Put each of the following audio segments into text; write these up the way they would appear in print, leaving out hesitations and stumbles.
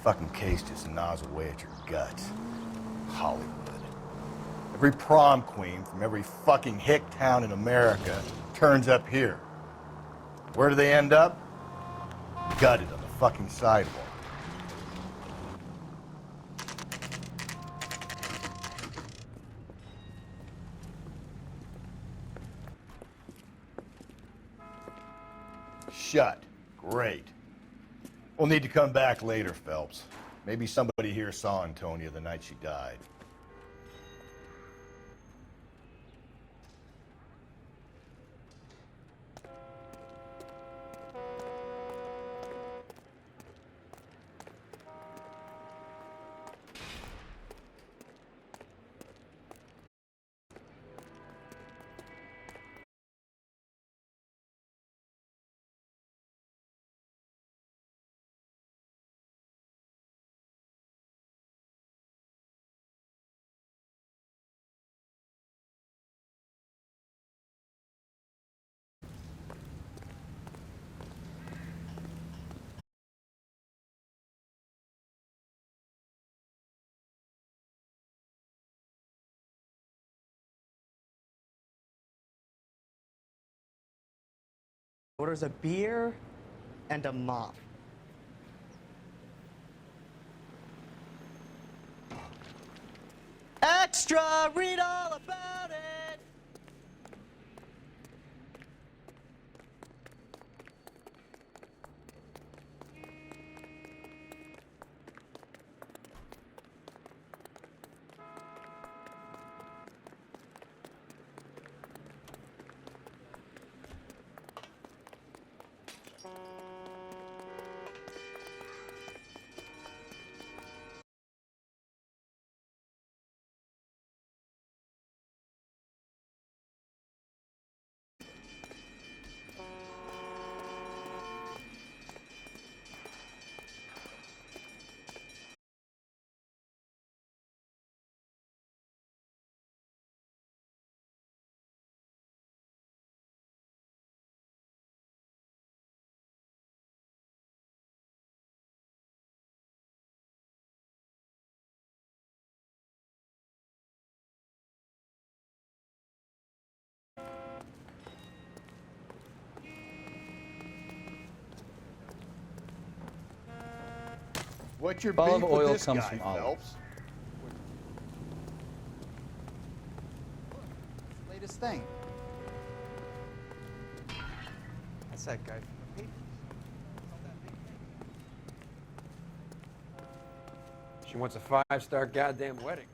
fucking case just gnaws away at your guts. Hollywood. Every prom queen from every fucking hick town in America turns up here. Where do they end up? Gutted on the fucking sidewalk. Shut. Great. We'll need to come back later, Phelps. Maybe somebody here saw Antonia the night she died. Orders a beer and a mop. Extra! Read all about it! What's your Ball beef of with oil this comes guy, from olives. Phelps? Latest thing. That's that guy from the paper. She wants a 5-star goddamn wedding.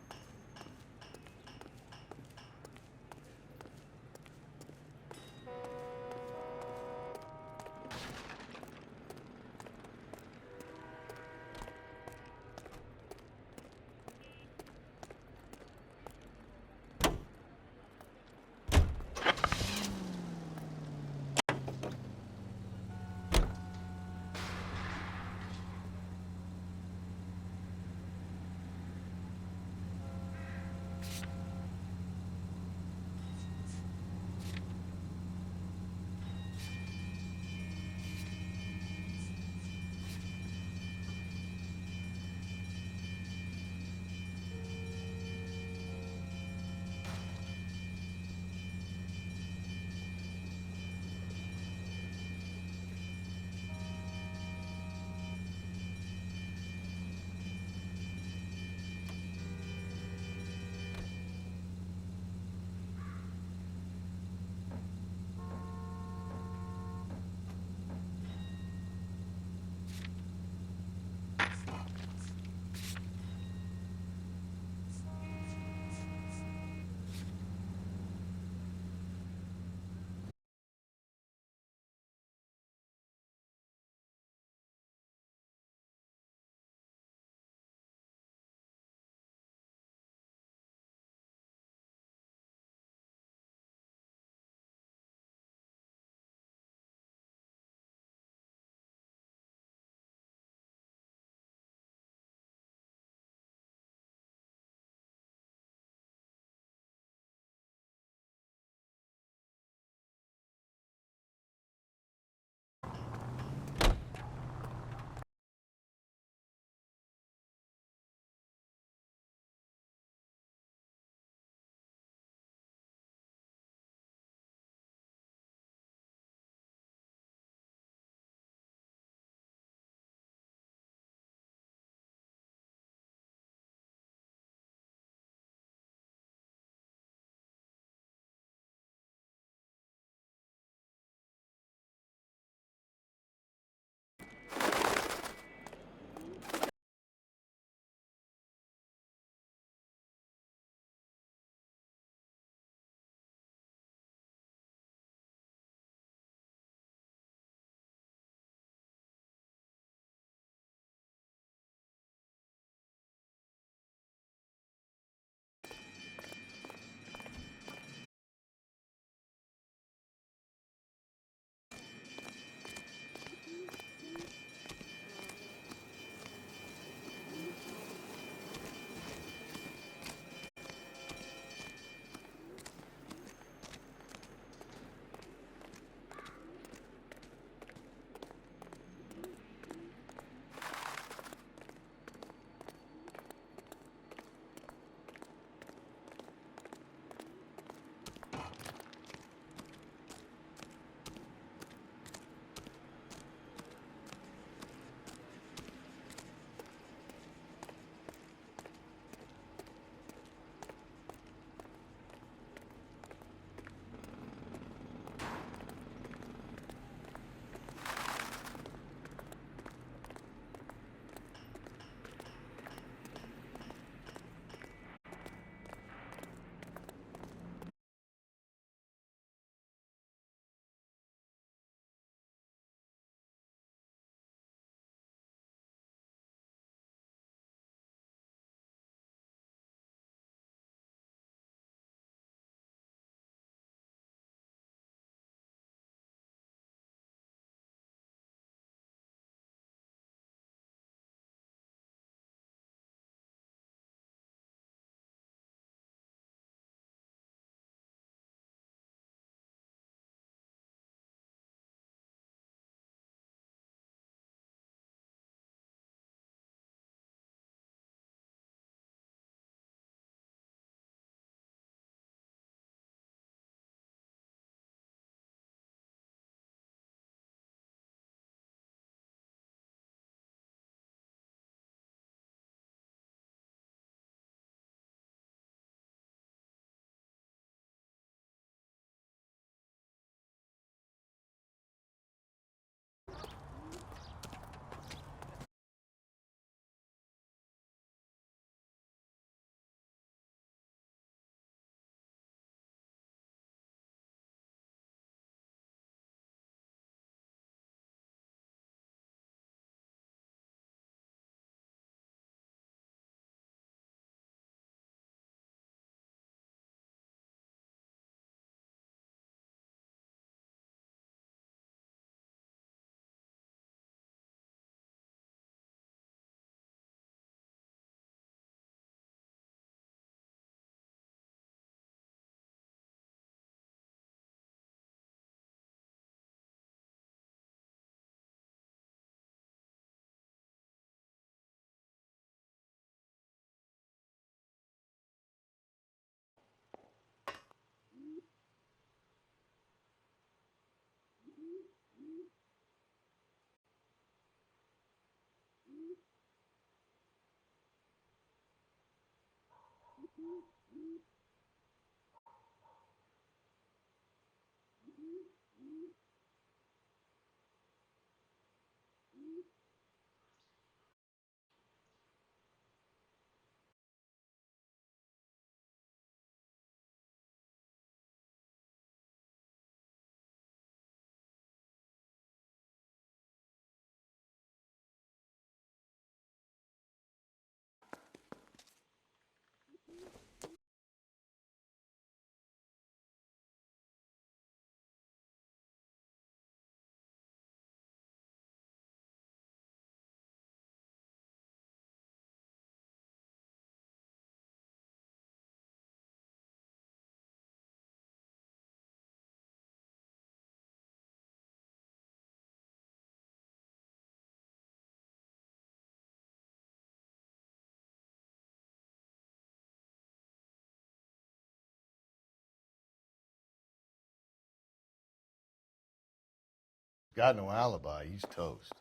Got no alibi, he's toast.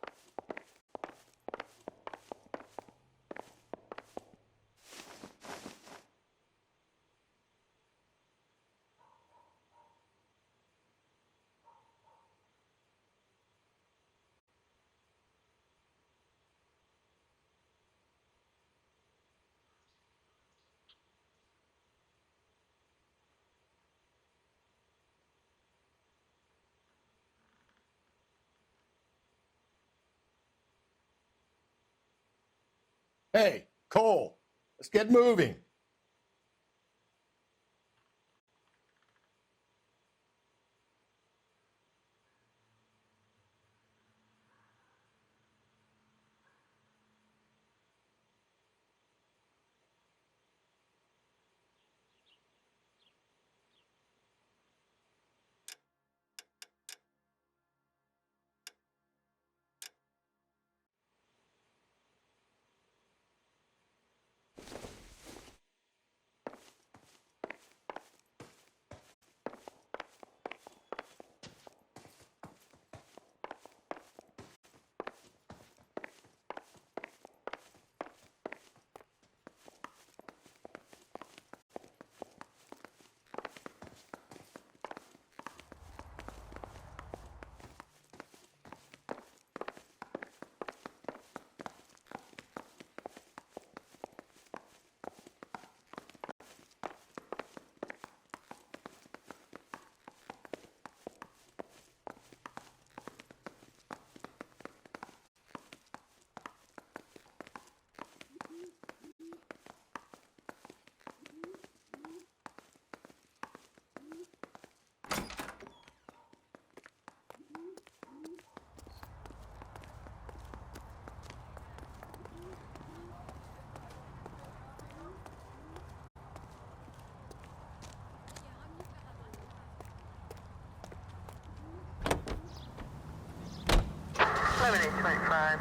Hey, Cole, let's get moving.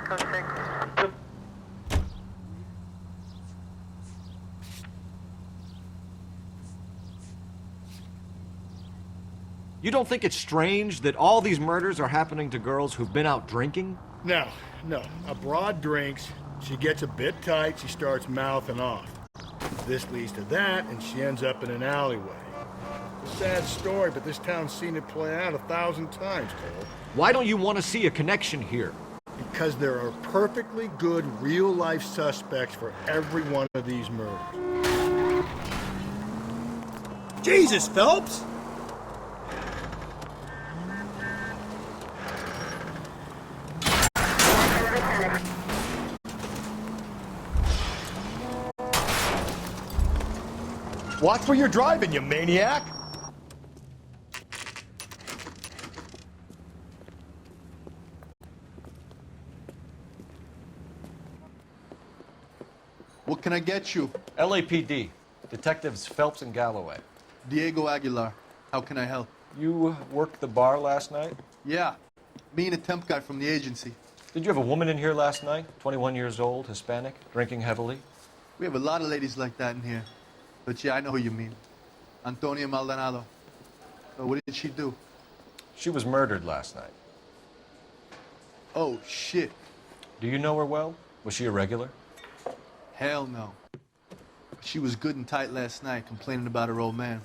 Code 6. You don't think it's strange that all these murders are happening to girls who've been out drinking? No. A broad drinks, she gets a bit tight, she starts mouthing off. This leads to that, and she ends up in an alleyway. It's a sad story, but this town's seen it play out 1,000 times, Cole. Why don't you want to see a connection here? Because there are perfectly good real-life suspects for every one of these murders. Jesus, Phelps! Watch where you're driving, you maniac! What can I get you? LAPD. Detectives Phelps and Galloway. Diego Aguilar. How can I help? You worked the bar last night? Yeah. Me and a temp guy from the agency. Did you have a woman in here last night? 21 years old, Hispanic, drinking heavily? We have a lot of ladies like that in here. But yeah, I know who you mean. Antonia Maldonado. What did she do? She was murdered last night. Oh, shit. Do you know her well? Was she a regular? Hell no. She was good and tight last night, complaining about her old man.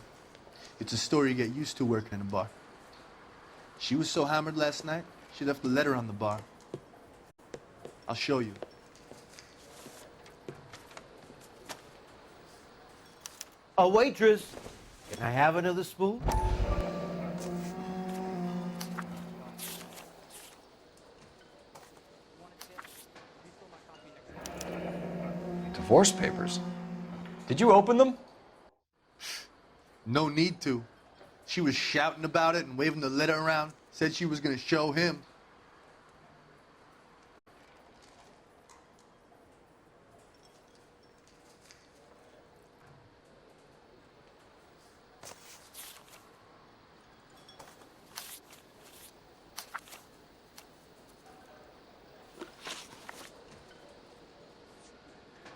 It's a story you get used to working in a bar. She was so hammered last night, she left a letter on the bar. I'll show you. A waitress, can I have another spoon? Divorce papers. Did you open them? No need to. She was shouting about it and waving the letter around. Said she was gonna show him.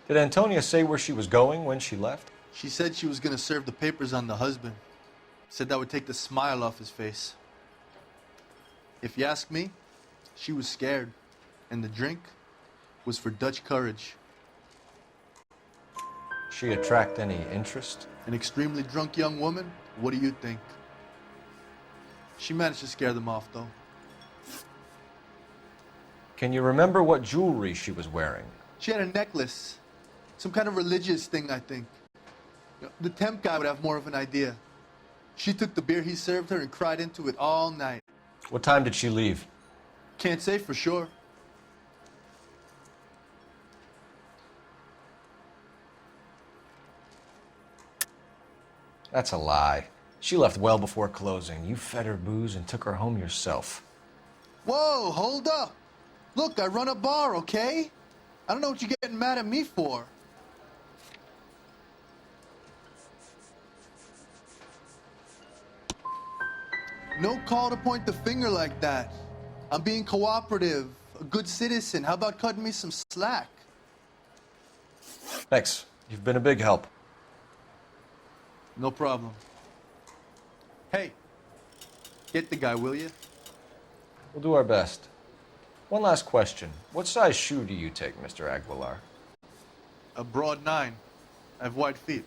Did Antonia say where she was going when she left? She said she was gonna serve the papers on the husband. Said that would take the smile off his face. If you ask me, She was scared, and the drink was for Dutch courage. She attract any interest? An extremely drunk young woman? What do you think? She managed to scare them off, though. Can you remember what jewelry she was wearing? She had a necklace. Some kind of religious thing, I think. The temp guy would have more of an idea. She took the beer he served her and cried into it all night. What time did she leave? Can't say for sure. That's a lie. She left well before closing. You fed her booze and took her home yourself. Whoa, hold up. Look, I run a bar, okay? I don't know what you're getting mad at me for. No call to point the finger like that. I'm being cooperative, a good citizen. How about cutting me some slack? Thanks. You've been a big help. No problem. Hey, get the guy, will you? We'll do our best. One last question. What size shoe do you take, Mr. Aguilar? A broad 9. I have wide feet.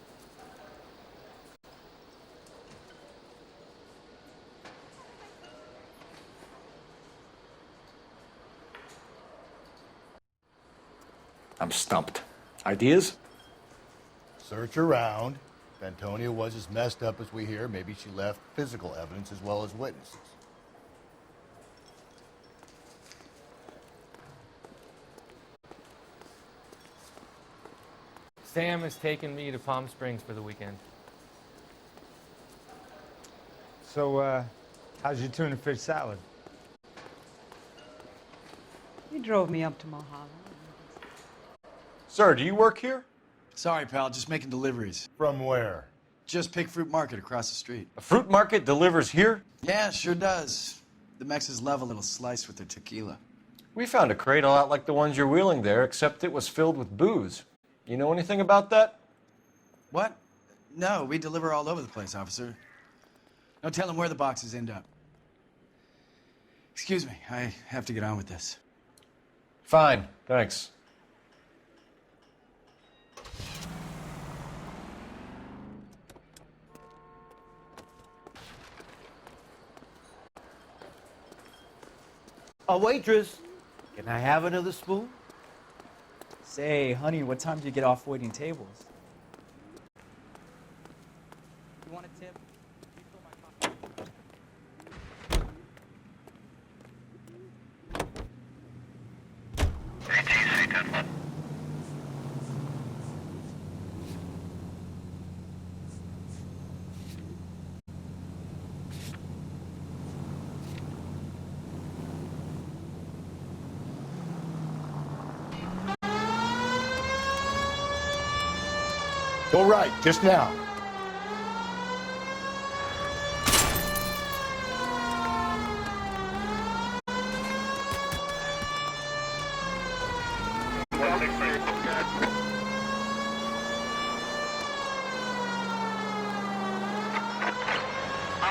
I'm stumped. Ideas? Search around. If Antonia was as messed up as we hear, maybe she left physical evidence as well as witnesses. Sam has taken me to Palm Springs for the weekend. So, how's your tuna fish salad? You drove me up to Mulholland. Sir, do you work here? Sorry, pal, just making deliveries. From where? Just Pig Fruit Market across the street. A fruit market delivers here? Yeah, sure does. The Mexes love a little slice with their tequila. We found a crate a lot like the ones you're wheeling there, except it was filled with booze. You know anything about that? What? No, we deliver all over the place, officer. No telling where the boxes end up. Excuse me, I have to get on with this. Fine, thanks. A waitress. Can I have another spoon? Say, honey, what time do you get off waiting tables? You want a tip? Go right, just now. All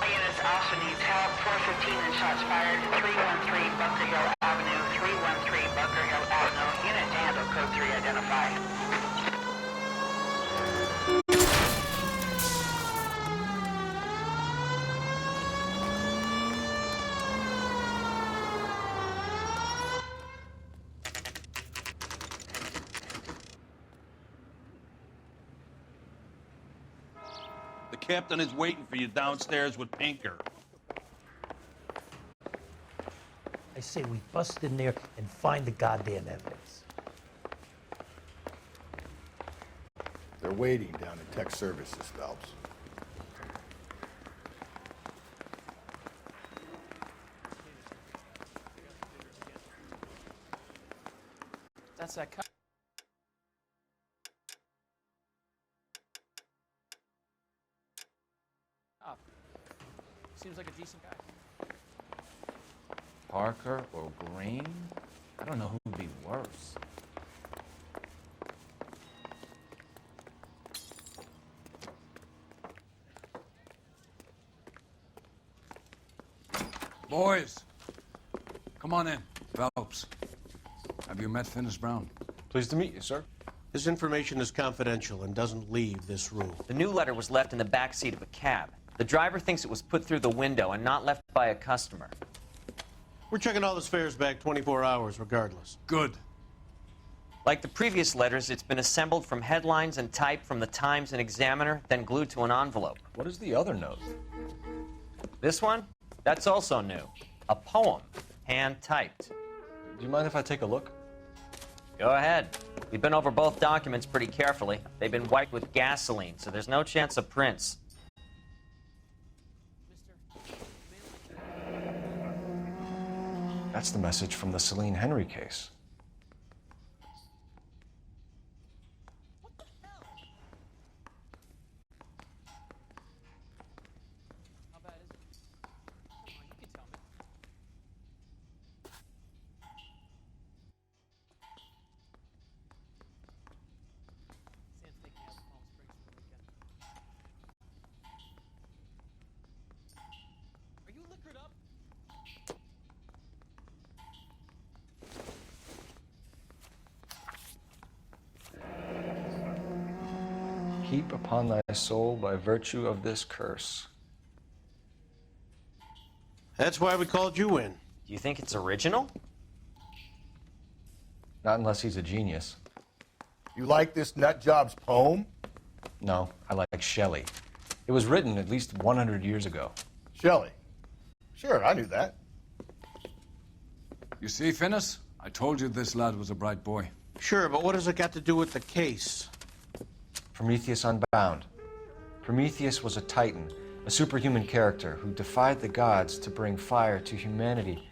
units also needs help. 415 and shots fired. 313 Bunker Hill Avenue. 313 Bunker Hill Avenue. Unit to handle code 3 identify. The captain is waiting for you downstairs with Pinker. I say we bust in there and find the goddamn evidence. They're waiting down in tech services, Phelps. That's that cop. Seems like a decent guy. Parker or Green? I don't know who would be worse. Boys, come on in. Phelps, have you met Finis Brown? Pleased to meet you, sir. This information is confidential and doesn't leave this room. The new letter was left in the back seat of a cab. The driver thinks it was put through the window and not left by a customer. We're checking all the fares back 24 hours regardless. Good. Like the previous letters, it's been assembled from headlines and type from the Times and Examiner, then glued to an envelope. What is the other note? This one? That's also new. A poem, hand-typed. Do you mind if I take a look? Go ahead. We've been over both documents pretty carefully. They've been wiped with gasoline, so there's no chance of prints. That's the message from the Celine Henry case. How bad is it? Come on, you can tell me. Sam's taking me out to Palm Springs for the weekend. Are you liquored up? Heap upon thy soul by virtue of this curse. That's why we called you in. Do you think it's original? Not unless he's a genius. You like this nutjob's poem? No, I like Shelley. It was written at least 100 years ago. Shelley. Sure, I knew that. You see, Finis? I told you this lad was a bright boy. Sure, but what has it got to do with the case? Prometheus Unbound. Prometheus was a titan, a superhuman character who defied the gods to bring fire to humanity.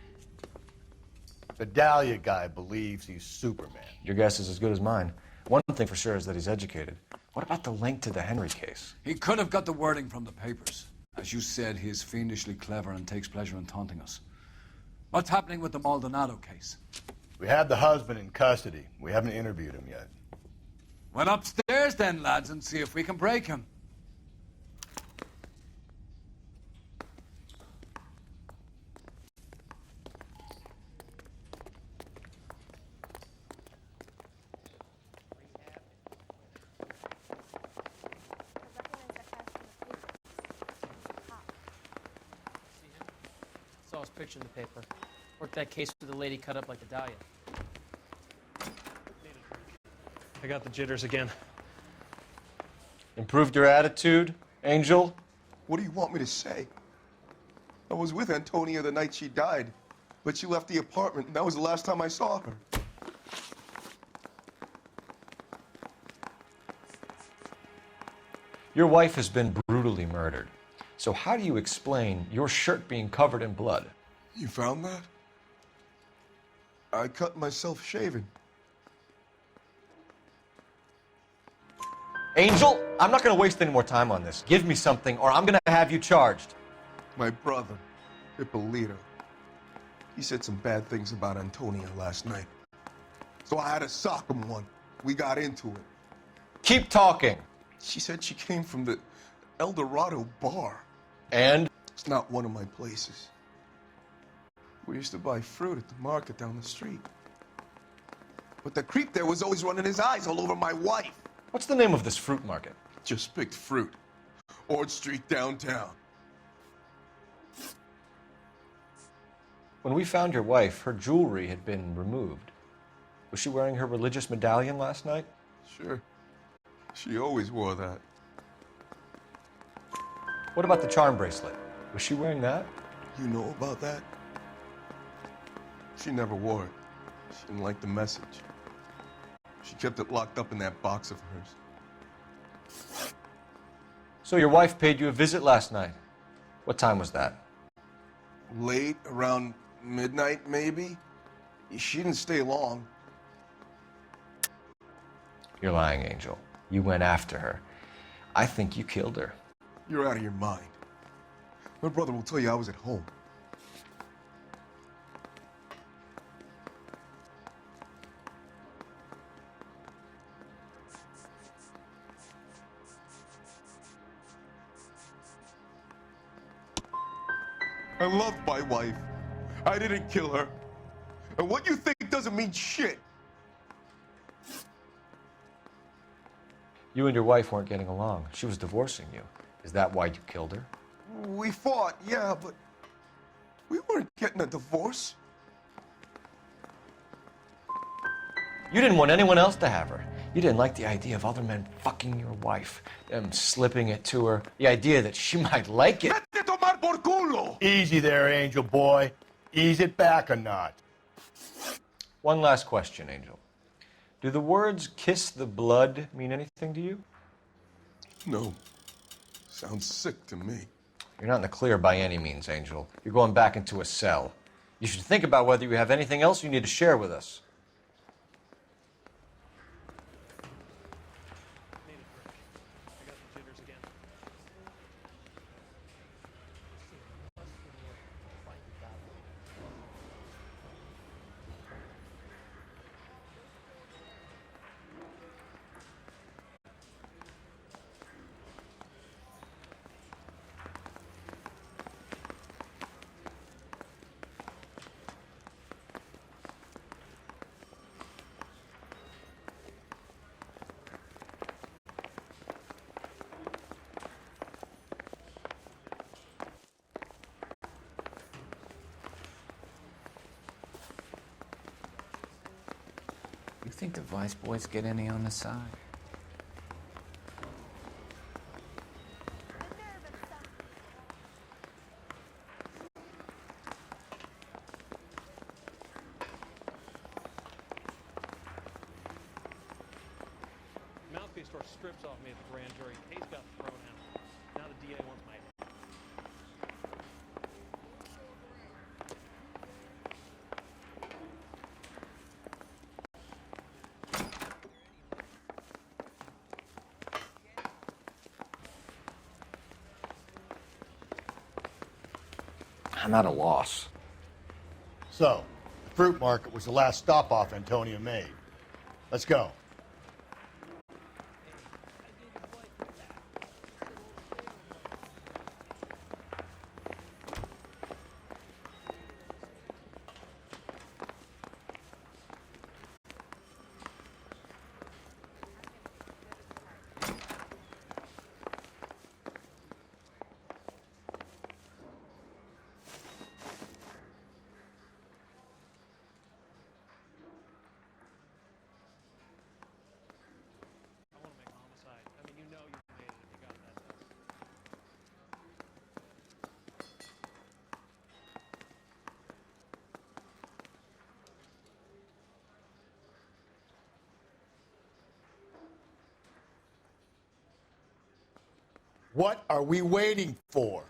The Dahlia guy believes he's Superman. Your guess is as good as mine. One thing for sure is that he's educated. What about the link to the Henry case? He could have got the wording from the papers. As you said, he is fiendishly clever and takes pleasure in taunting us. What's happening with the Maldonado case? We have the husband in custody. We haven't interviewed him yet. Well, upstairs then, lads, and see if we can break him. Saw his picture in the paper. Worked that case with the lady cut up like a dahlia. I got the jitters again. Improved your attitude, Angel? What do you want me to say? I was with Antonia the night she died, but she left the apartment, and that was the last time I saw her. Your wife has been brutally murdered. So how do you explain your shirt being covered in blood? You found that? I cut myself shaving. Angel, I'm not going to waste any more time on this. Give me something, or I'm going to have you charged. My brother, Ippolito, he said some bad things about Antonia last night. So I had to sock him one. We got into it. Keep talking. She said she came from the El Dorado bar. And? It's not one of my places. We used to buy fruit at the market down the street. But the creep there was always running his eyes all over my wife. What's the name of this fruit market? Just picked fruit. Ord Street downtown. When we found your wife, her jewelry had been removed. Was she wearing her religious medallion last night? Sure. She always wore that. What about the charm bracelet? Was she wearing that? You know about that? She never wore it. She didn't like the message. She kept it locked up in that box of hers. So your wife paid you a visit last night. What time was that? Late, around midnight, maybe? She didn't stay long. You're lying, Angel. You went after her. I think you killed her. You're out of your mind. My brother will tell you I was at home. I love my wife. I didn't kill her. And what you think doesn't mean shit. You and your wife weren't getting along. She was divorcing you. Is that why you killed her? We fought, yeah, but we weren't getting a divorce. You didn't want anyone else to have her. You didn't like the idea of other men fucking your wife, them slipping it to her, the idea that she might like it. Easy there, Angel boy. Ease it back a notch. One last question, Angel. Do the words kiss the blood mean anything to you? No. Sounds sick to me. You're not in the clear by any means, Angel. You're going back into a cell. You should think about whether you have anything else you need to share with us. You think the Vice boys get any on the side? Mouthpiece store strips off me at the grand jury. Case got thrown out. Now the DA wants my head. I'm at a loss. So, the fruit market was the last stop-off Antonia made. Let's go. What are we waiting for?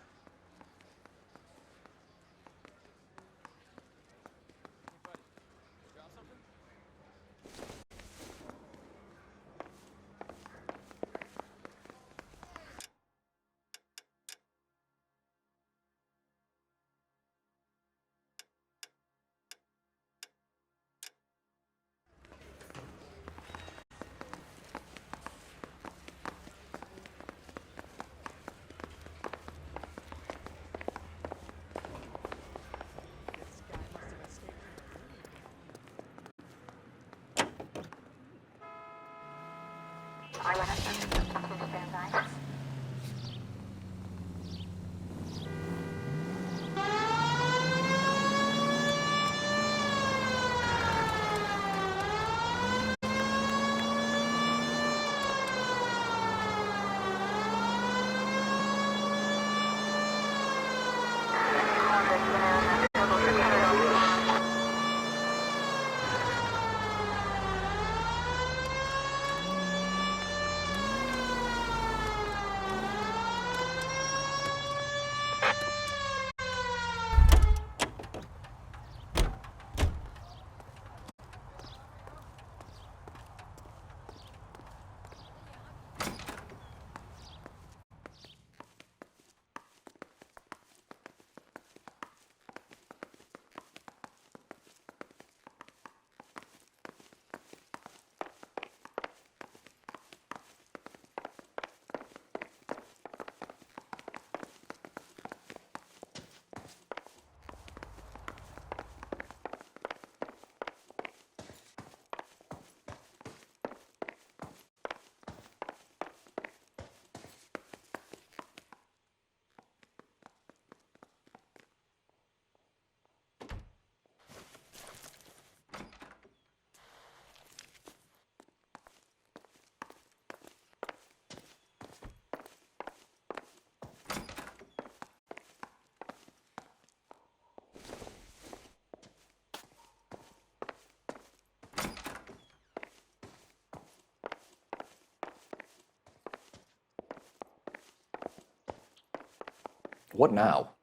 What now?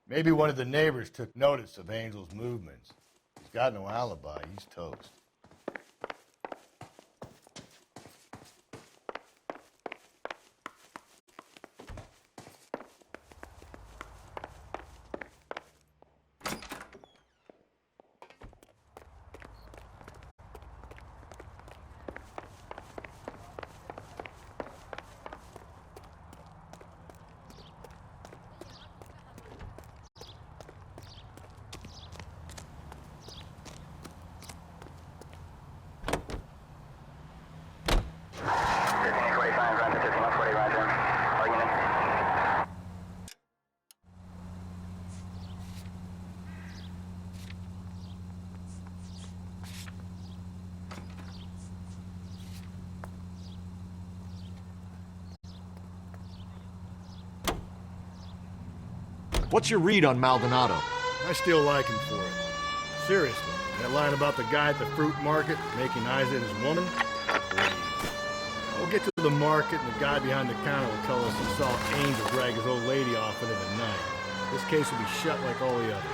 Maybe one of the neighbors took notice of Angel's movements. He's got no alibi. He's toast. What's your read on Maldonado? I still like him for it. Seriously, that line about the guy at the fruit market making eyes at his woman? We'll get to the market and the guy behind the counter will tell us he saw Angel drag his old lady off into the night. This case will be shut like all the others.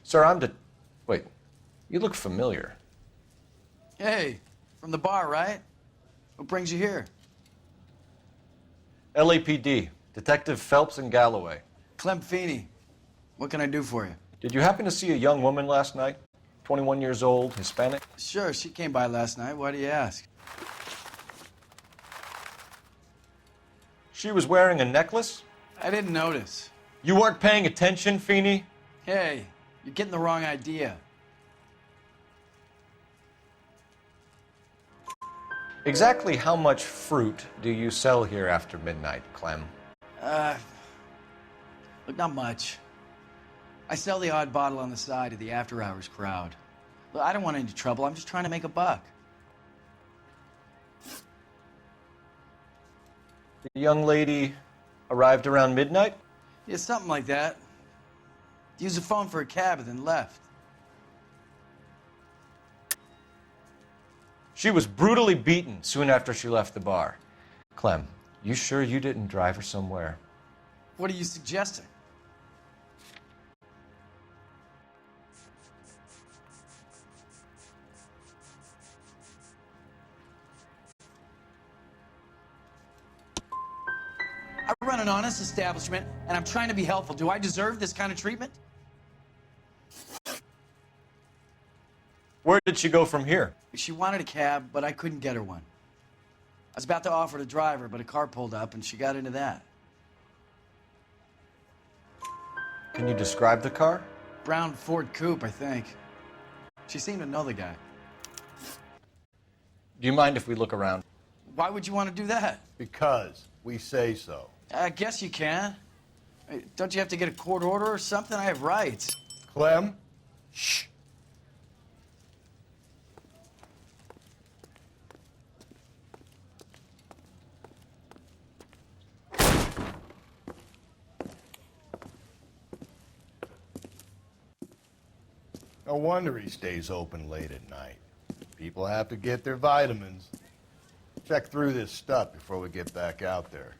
Sir, Wait, you look familiar. Hey, from the bar, right? What brings you here? LAPD, Detective Phelps and Galloway. Clem Feeney. What can I do for you? Did you happen to see a young woman last night? 21 years old, Hispanic? Sure, she came by last night. Why do you ask? She was wearing a necklace? I didn't notice. You weren't paying attention, Feeney? Hey, you're getting the wrong idea. Exactly how much fruit do you sell here after midnight, Clem? Look, not much. I sell the odd bottle on the side to the after-hours crowd. Look, I don't want any trouble. I'm just trying to make a buck. The young lady arrived around midnight? Yeah, something like that. Used the phone for a cab and then left. She was brutally beaten soon after she left the bar. Clem, you sure you didn't drive her somewhere? What are you suggesting? I run an honest establishment, and I'm trying to be helpful. Do I deserve this kind of treatment? Where did she go from here? She wanted a cab, but I couldn't get her one. I was about to offer to drive her, but a car pulled up, and she got into that. Can you describe the car? Brown Ford Coupe, I think. She seemed to know the guy. Do you mind if we look around? Why would you want to do that? Because we say so. I guess you can. Hey, don't you have to get a court order or something? I have rights. Clem? Shh. No wonder he stays open late at night. People have to get their vitamins. Check through this stuff before we get back out there.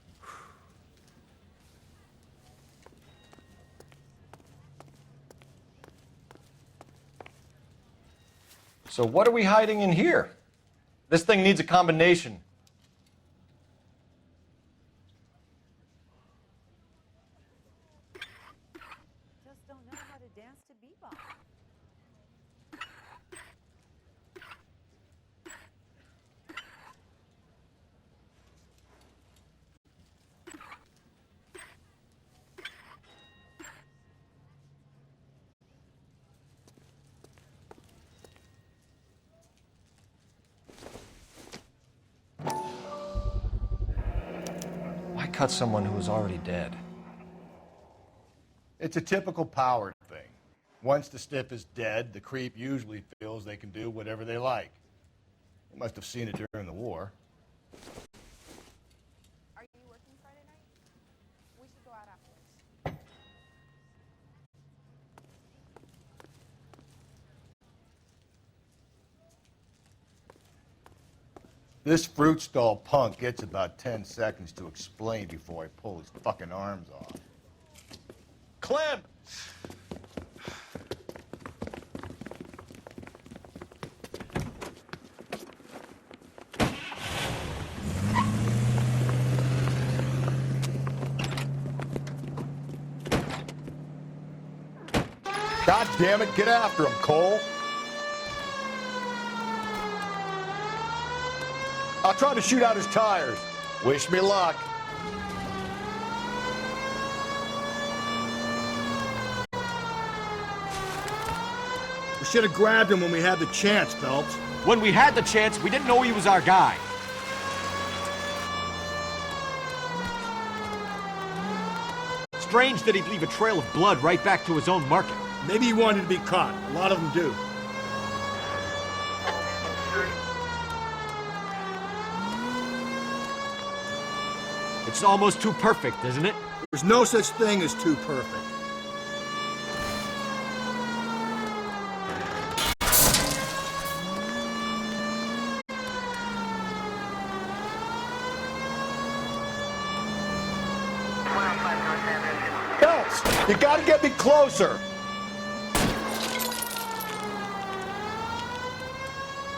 So what are we hiding in here? This thing needs a combination. Just don't know how to dance to bebop. cut someone who was already dead? It's a typical power thing. Once the stiff is dead, the creep usually feels they can do whatever they like. They must have seen it during the war. Are you working Friday night? We should go out afterwards. This fruit stall punk gets about 10 seconds to explain before I pull his fucking arms off. Clem! God damn it, get after him, Cole. I'll try to shoot out his tires. Wish me luck. We should have grabbed him when we had the chance, Phelps. When we had the chance, we didn't know he was our guy. Strange that he'd leave a trail of blood right back to his own market. Maybe he wanted to be caught. A lot of them do. It's almost too perfect, isn't it? There's no such thing as too perfect. Phelps, you gotta get me closer.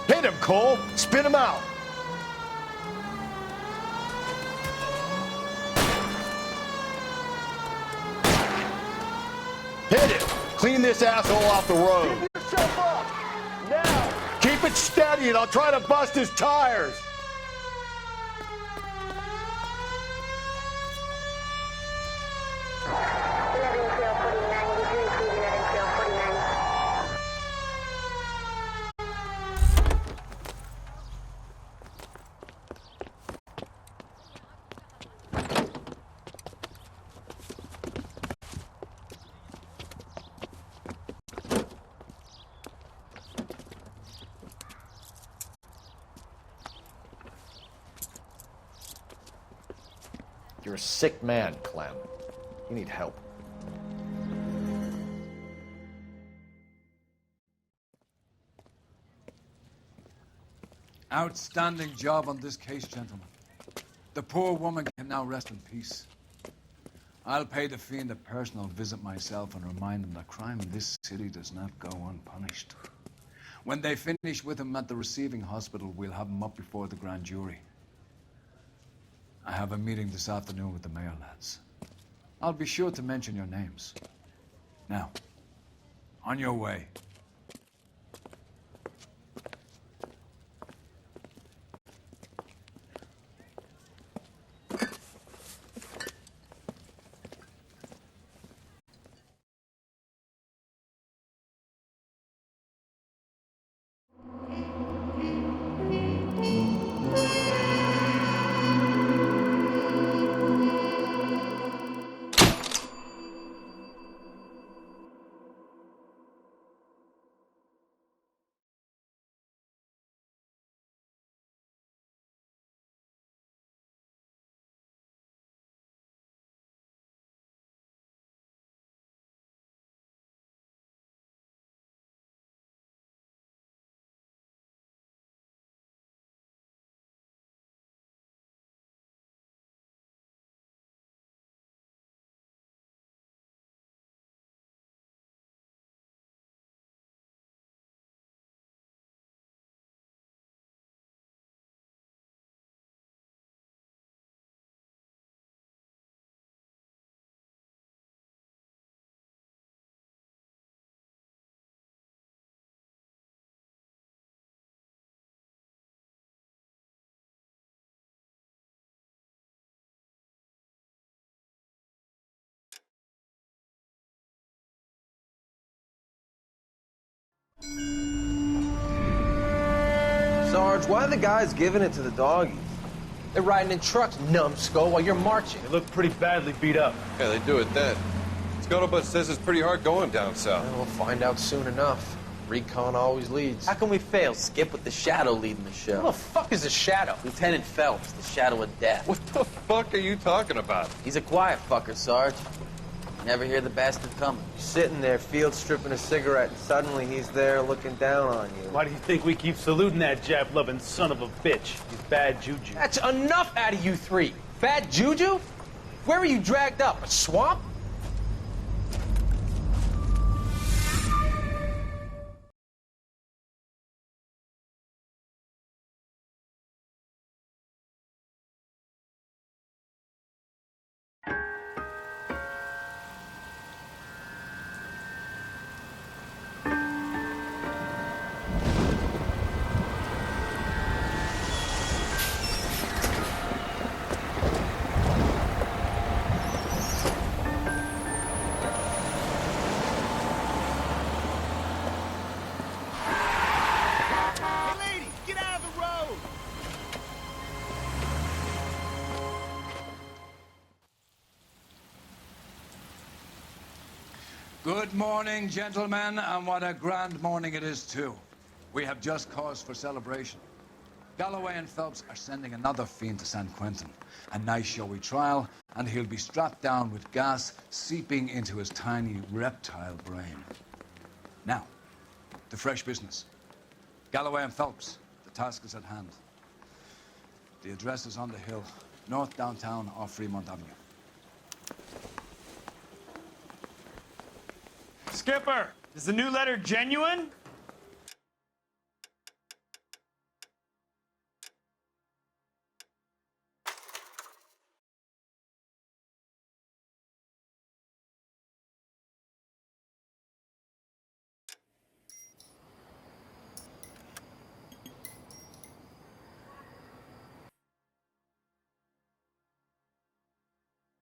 Hit him, Cole. Spin him out. Hit it! Clean this asshole off the road. Give yourself up! Now! Keep it steady and I'll try to bust his tires! You're a sick man, Clem. You need help. Outstanding job on this case, gentlemen. The poor woman can now rest in peace. I'll pay the fiend a personal visit myself and remind him that crime in this city does not go unpunished. When they finish with him at the receiving hospital, we'll have him up before the grand jury. I have a meeting this afternoon with the mayor lads. I'll be sure to mention your names. Now, on your way. Sarge, why are the guys giving it to the doggies? They're riding in trucks, numbskull, while you're marching. They look pretty badly beat up. Yeah, they do it then. Scuttlebutt says it's pretty hard going down south. Well, we'll find out soon enough. Recon always leads. How can we fail, Skip, with the Shadow leading the show? Who the fuck is a Shadow? Lieutenant Phelps, the Shadow of Death. What the fuck are you talking about? He's a quiet fucker, Sarge. Never hear the bastard coming. Sitting there, field stripping a cigarette, and suddenly he's there looking down on you. Why do you think we keep saluting that Jap-loving son of a bitch? He's bad juju. That's enough out of you three. Bad juju? Where were you dragged up? A swamp? Good morning, gentlemen, and what a grand morning it is, too. We have just cause for celebration. Galloway and Phelps are sending another fiend to San Quentin. A nice showy trial, and he'll be strapped down with gas seeping into his tiny reptile brain. Now, the fresh business. Galloway and Phelps, the task is at hand. The address is on the hill, north downtown off Fremont Avenue. Skipper, is the new letter genuine?